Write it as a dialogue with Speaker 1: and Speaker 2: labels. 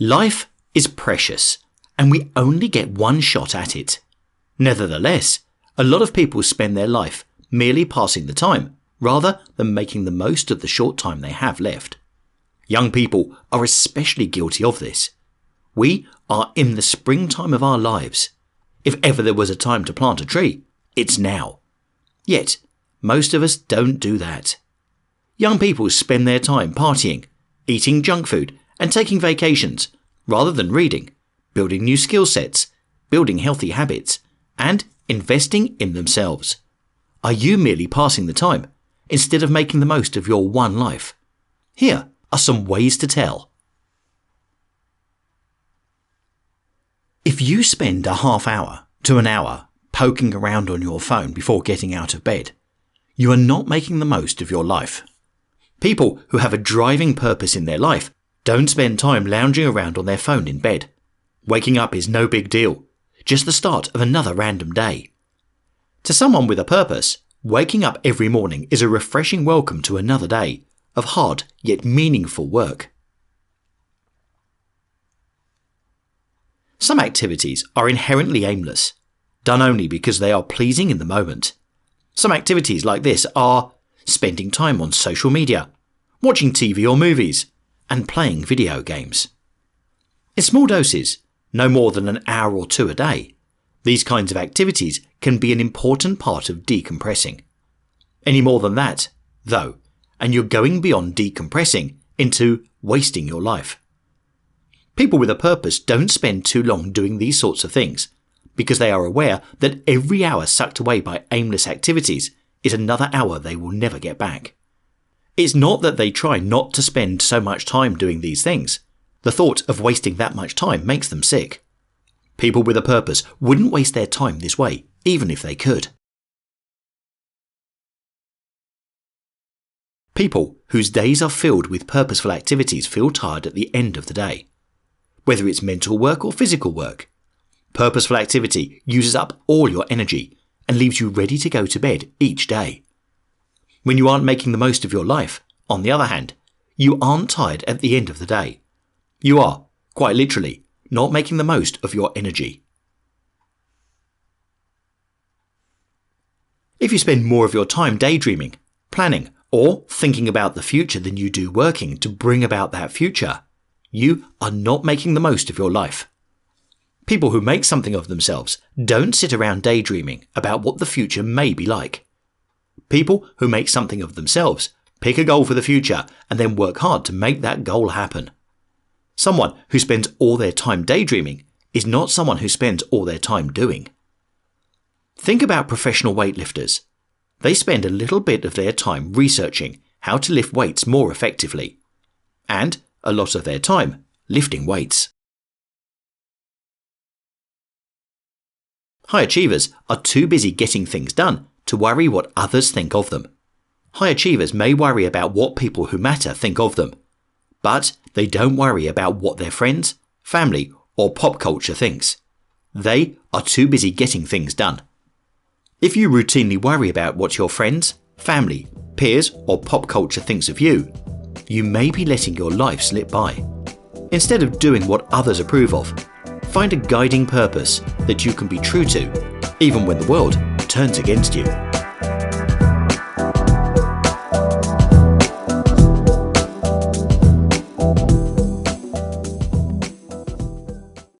Speaker 1: Life is precious, and we only get one shot at it. Nevertheless, a lot of people spend their life merely passing the time, rather than making the most of the short time they have left. Young people are especially guilty of this. We are in the springtime of our lives. If ever there was a time to plant a tree, it's now. Yet, most of us don't do that. Young people spend their time partying, eating junk food, and taking vacations, rather than reading, building new skill sets, building healthy habits, and investing in themselves. Are you merely passing the time, instead of making the most of your one life? Here are some ways to tell. If you spend a half hour to an hour poking around on your phone before getting out of bed, you are not making the most of your life. People who have a driving purpose in their life don't spend time lounging around on their phone in bed. Waking up is no big deal, just the start of another random day. To someone with a purpose, waking up every morning is a refreshing welcome to another day of hard yet meaningful work. Some activities are inherently aimless, done only because they are pleasing in the moment. Some activities like this are spending time on social media, watching TV or movies, and playing video games. In small doses, no more than an hour or two a day, these kinds of activities can be an important part of decompressing. Any more than that, though, and you're going beyond decompressing into wasting your life. People with a purpose don't spend too long doing these sorts of things, because they are aware that every hour sucked away by aimless activities is another hour they will never get back. It's not that they try not to spend so much time doing these things. The thought of wasting that much time makes them sick. People with a purpose wouldn't waste their time this way, even if they could. People whose days are filled with purposeful activities feel tired at the end of the day. Whether it's mental work or physical work, purposeful activity uses up all your energy and leaves you ready to go to bed each day. When you aren't making the most of your life, on the other hand, you aren't tired at the end of the day. You are, quite literally, not making the most of your energy. If you spend more of your time daydreaming, planning, or thinking about the future than you do working to bring about that future, you are not making the most of your life. People who make something of themselves don't sit around daydreaming about what the future may be like. People who make something of themselves pick a goal for the future and then work hard to make that goal happen. Someone who spends all their time daydreaming is not someone who spends all their time doing. Think about professional weightlifters. They spend a little bit of their time researching how to lift weights more effectively, and a lot of their time lifting weights. High achievers are too busy getting things done to worry what others think of them. High achievers may worry about what people who matter think of them, but they don't worry about what their friends, family, or pop culture thinks. They are too busy getting things done. If you routinely worry about what your friends, family, peers, or pop culture thinks of you, you may be letting your life slip by. Instead of doing what others approve of, find a guiding purpose that you can be true to, even when the world turns against you.